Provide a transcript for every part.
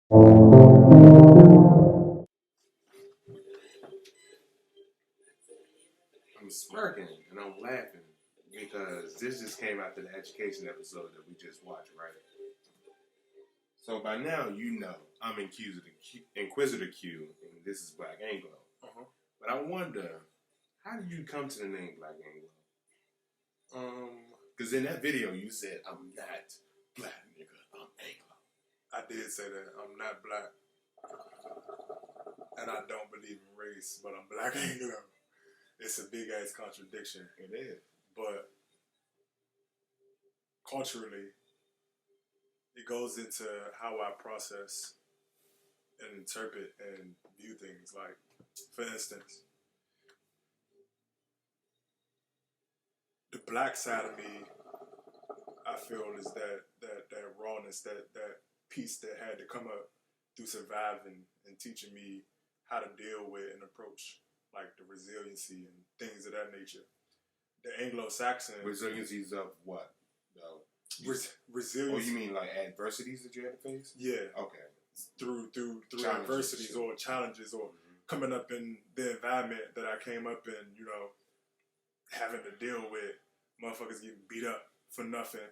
I'm smirking and I'm laughing because this just came after the education episode that we just watched, right? So by now you know I'm Inquisitor Q, and this is Black Anglo. But I wonder, how did you come to the name Black Anglo? Because in that video you said, I'm not black, nigga, I'm Anglo. I did say that. I'm not black. And I don't believe in race, but I'm Black Anglo. It's a big ass contradiction. It is. But culturally, it goes into how I process and interpret and view things. Like, for instance, the black side of me, I feel, is that rawness, that piece that had to come up through surviving and teaching me how to deal with and approach like the resiliency and things of that nature. The Anglo-Saxon resiliencies of what? Resilience. Oh, you mean like adversities that you had to face? Yeah. Okay. Through adversities or challenges or coming up in the environment that I came up in, you know, having to deal with motherfuckers getting beat up for nothing,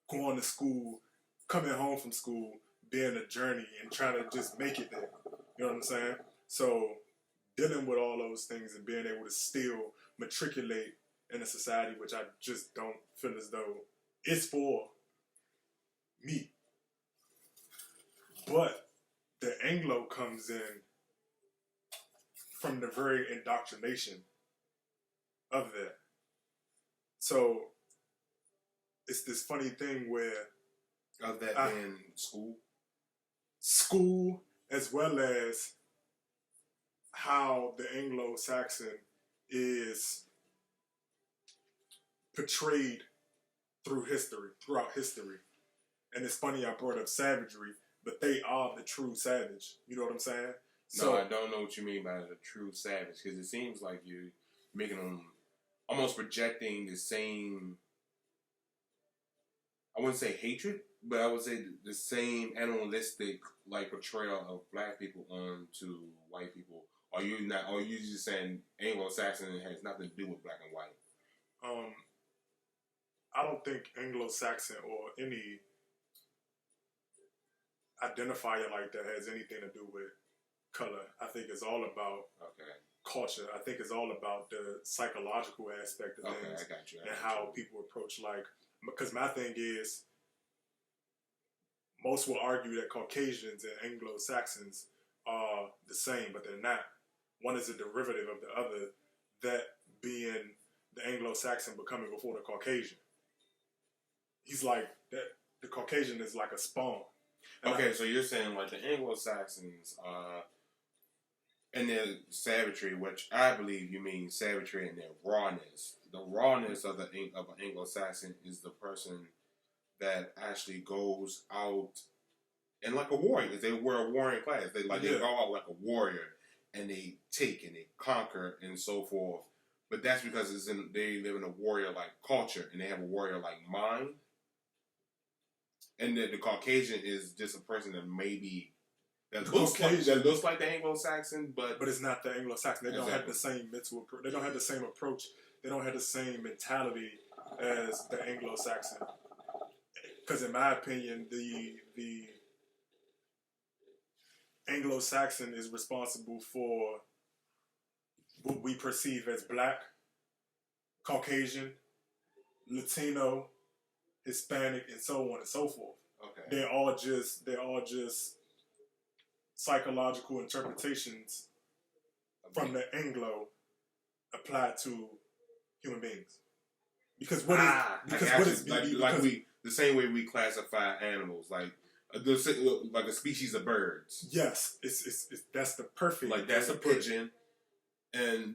going to school, coming home from school, being a journey and trying to just make it there. You know what I'm saying? So dealing with all those things and being able to still matriculate in a society which I just don't feel as though it's for me. But the Anglo comes in from the very indoctrination of that. So it's this funny thing where of that in school as well as how the Anglo-Saxon is portrayed throughout history. And it's funny I brought up savagery, but they are the true savage. You know what I'm saying? No, I don't know what you mean by the true savage, because it seems like you're making them almost projecting the same, I wouldn't say hatred, but I would say the same animalistic like portrayal of black people onto white people. Are you not? Or are you just saying Anglo-Saxon has nothing to do with black and white? I don't think Anglo-Saxon or any identifier like that has anything to do with color. I think it's all about culture. I think it's all about the psychological aspect of things. I got you. And how people approach, like, because my thing is, most will argue that Caucasians and Anglo-Saxons are the same, but they're not. One is a derivative of the other, that being the Anglo-Saxon becoming before the Caucasian. He's like, that. The Caucasian is like a spawn. And so you're saying like the Anglo-Saxons and their savagery, which I believe you mean savagery and their rawness. The rawness of an Anglo-Saxon is the person that actually goes out and like a warrior. They wear a warrior class. They go out like a warrior and they take and they conquer and so forth. But that's because they live in a warrior like culture and they have a warrior like mind. And the Caucasian is just a person that maybe that looks like the Anglo-Saxon, but it's not the Anglo-Saxon. They don't have the same mental approach. They don't have the same approach. They don't have the same mentality as the Anglo-Saxon. Because in my opinion, the Anglo-Saxon is responsible for what we perceive as black, Caucasian, Latino, Hispanic, and so on and so forth. Okay. They're all just psychological interpretations from the Anglo applied to human beings. Because the same way we classify animals, like a species of birds. Yes, it's that's the perfect. Like that's a pigeon,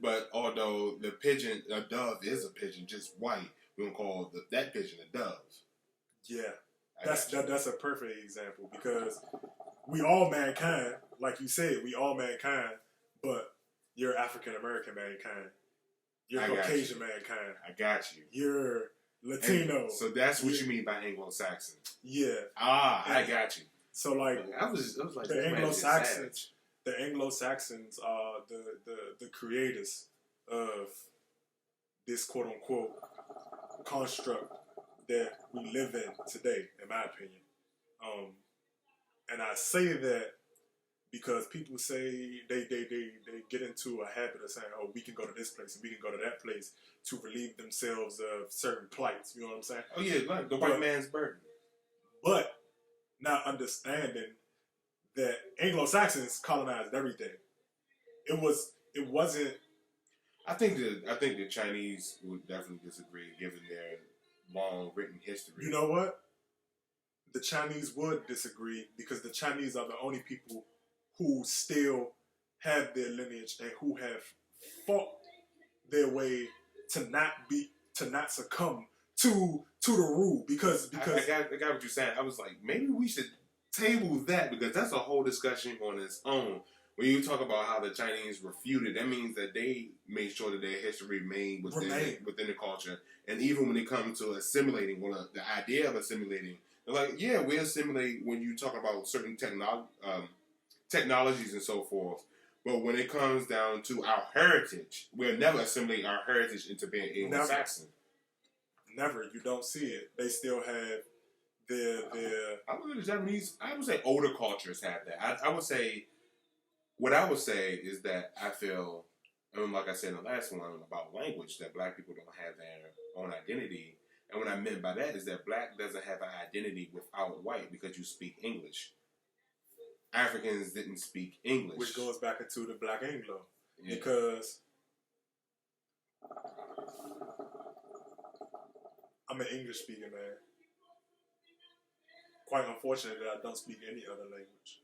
but although a dove is a pigeon, just white, we don't call that pigeon a dove. Yeah, that's a perfect example because we all mankind, like you said, we all mankind, but you're African American mankind, you're Caucasian mankind. I got you. You're Latino. So that's what you mean by Anglo-Saxon. Yeah. I got you. So like, I was like, the Anglo-Saxons are the creators of this quote unquote construct that we live in today, in my opinion. And I say that because people say they get into a habit of saying, oh, we can go to this place and we can go to that place to relieve themselves of certain plights. You know what I'm saying? Oh yeah, like the white man's burden. But not understanding that Anglo-Saxons colonized everything. It wasn't. I think the Chinese would definitely disagree, given their long written history. You know what? The Chinese would disagree because the Chinese are the only people who still have their lineage and who have fought their way to not succumb to the rule. Because I got what you're saying. I was like, maybe we should table that because that's a whole discussion on its own. When you talk about how the Chinese refuted, that means that they made sure that their history remained within the culture. And even when it comes to assimilating, well, the idea of assimilating, they're like, yeah, we assimilate when you talk about certain technologies and so forth. But when it comes down to our heritage, we'll never assimilate our heritage into being Anglo-Saxon. Never. You don't see it. They still have their. I would say the Japanese. I would say older cultures have that. I would say. What I would say is that I feel, and like I said in the last one about language, that black people don't have their own identity. And what I meant by that is that black doesn't have an identity without white because you speak English. Africans didn't speak English. Which goes back into the Black Anglo. Yeah. Because I'm an English speaking man. Quite unfortunate that I don't speak any other language.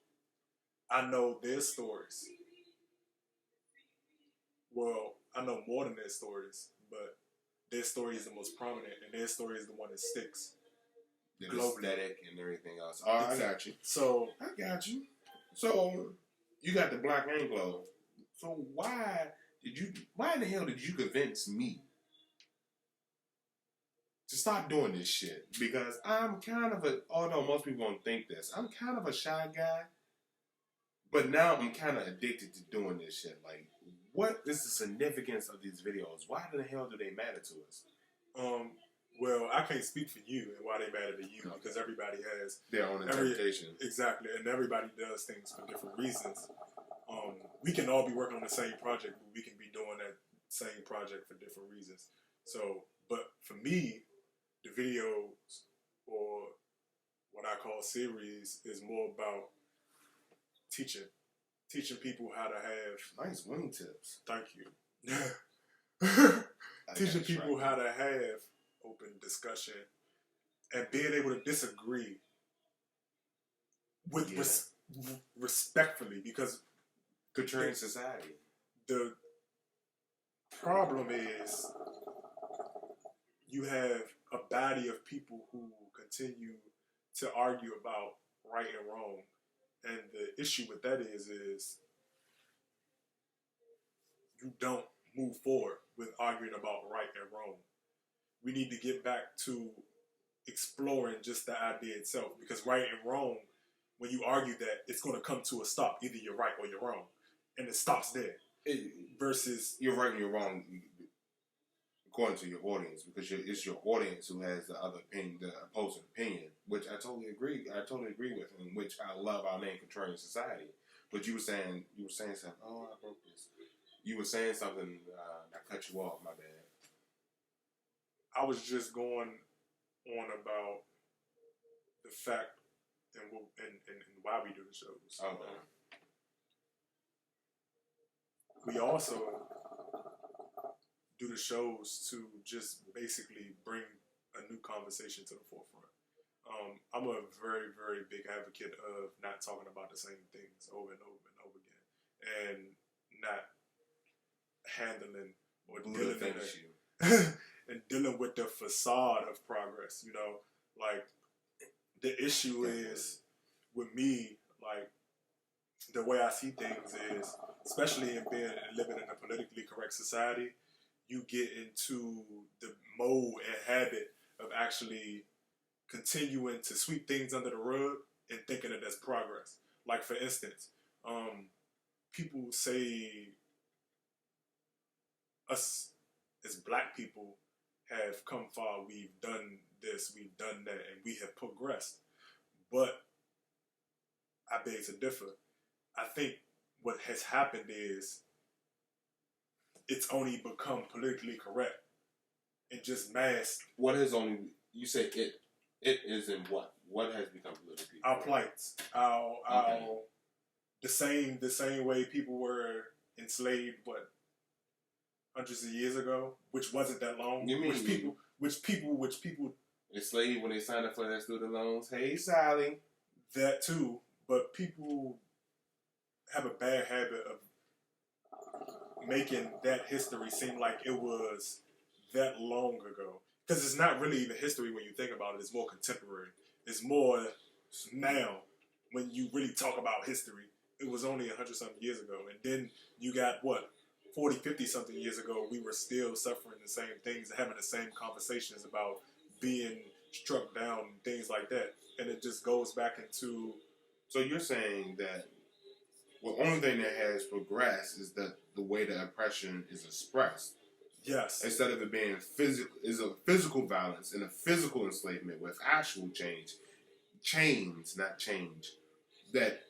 I know their stories. Well, I know more than their stories, but their story is the most prominent, and their story is the one that sticks. The aesthetic and everything else. Oh, exactly. I got you. So I got you. So you got the Black Anglo. So why in the hell did you convince me to stop doing this shit? Because I'm kind of although most people don't think this, I'm kind of a shy guy. But now I'm kind of addicted to doing this shit. Like, what is the significance of these videos? Why the hell do they matter to us? Well, I can't speak for you and why they matter to you because everybody has their own interpretation. Exactly, and everybody does things for different reasons. We can all be working on the same project, but we can be doing that same project for different reasons. So, but for me, the videos or what I call series is more about teaching people how to have nice wing tips. Thank you. Teaching people how to have open discussion and being able to disagree with respectfully because portraying society. The problem is you have a body of people who continue to argue about right and wrong. And the issue with that is you don't move forward with arguing about right and wrong. We need to get back to exploring just the idea itself because right and wrong, when you argue that, it's going to come to a stop. Either you're right or you're wrong. And it stops there. Versus you're right and you're wrong according to your audience because it's your audience who has the other opinion, the opposing opinion, which I totally agree with, and which I love our name Contrarian Society. But you were saying something. Oh, I broke this. You were saying something. I cut you off. My bad. I was just going on about the fact and why we do the shows. Okay. We also do the shows to just basically bring a new conversation to the forefront. I'm a very, very big advocate of not talking about the same things over and over and over again, and not handling or dealing with the facade of progress. You know, like the issue is with me, like the way I see things is, especially in living in a politically correct society, you get into the mode and habit of actually continuing to sweep things under the rug and thinking that that's progress. Like, for instance, people say us as black people have come far. We've done this, we've done that, and we have progressed. But I beg to differ. I think what has happened is it's only become politically correct and just masked. What is only, you say it is in what? What has become politically our correct? plights, the same way people were enslaved, what, hundreds of years ago, which wasn't that long. You mean which people enslaved when they signed up for their student loans? Hey, Sally. That too, but people have a bad habit of making that history seem like it was that long ago. Because it's not really even history when you think about it. It's more contemporary. It's more now when you really talk about history. It was only 100-something years ago. And then you got, what, 40, 50-something years ago, we were still suffering the same things and having the same conversations about being struck down and things like that. And it just goes back into... So you're saying that the only thing that has progressed is that the way the oppression is expressed. Yes. Instead of it being physical, is a physical violence and a physical enslavement with actual chains, not change. That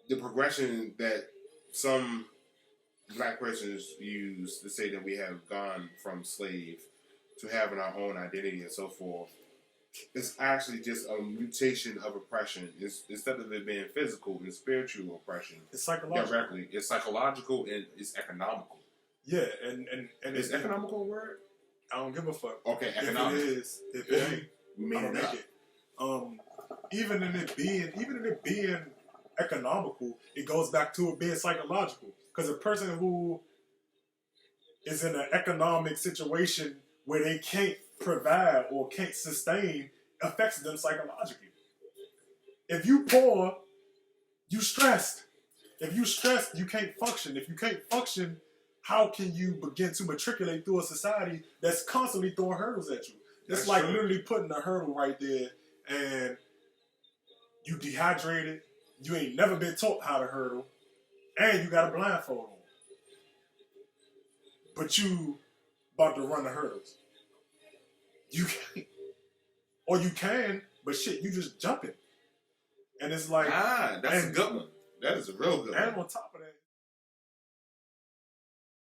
the progression that some black persons use to say that we have gone from slave to having our own identity and so forth, it's actually just a mutation of oppression. Instead of it being physical and spiritual oppression, it's psychological. Directly, it's psychological and it's economical. Yeah, and is economical a word? I don't give a fuck. Okay, economic. If it ain't, I don't make it. Even in it being economical, it goes back to it being psychological. Because a person who is in an economic situation where they can't provide or can't sustain affects them psychologically. If you poor, you stressed. If you stressed, you can't function. If you can't function, how can you begin to matriculate through a society that's constantly throwing hurdles at you? It's like literally putting a hurdle right there, and you dehydrated, you ain't never been taught how to hurdle, and you got a blindfold on. But you about to run the hurdles. You can't. Or you can, but shit, you just jumping. And it's like... that's a good one. That is a real good one. And on top of that,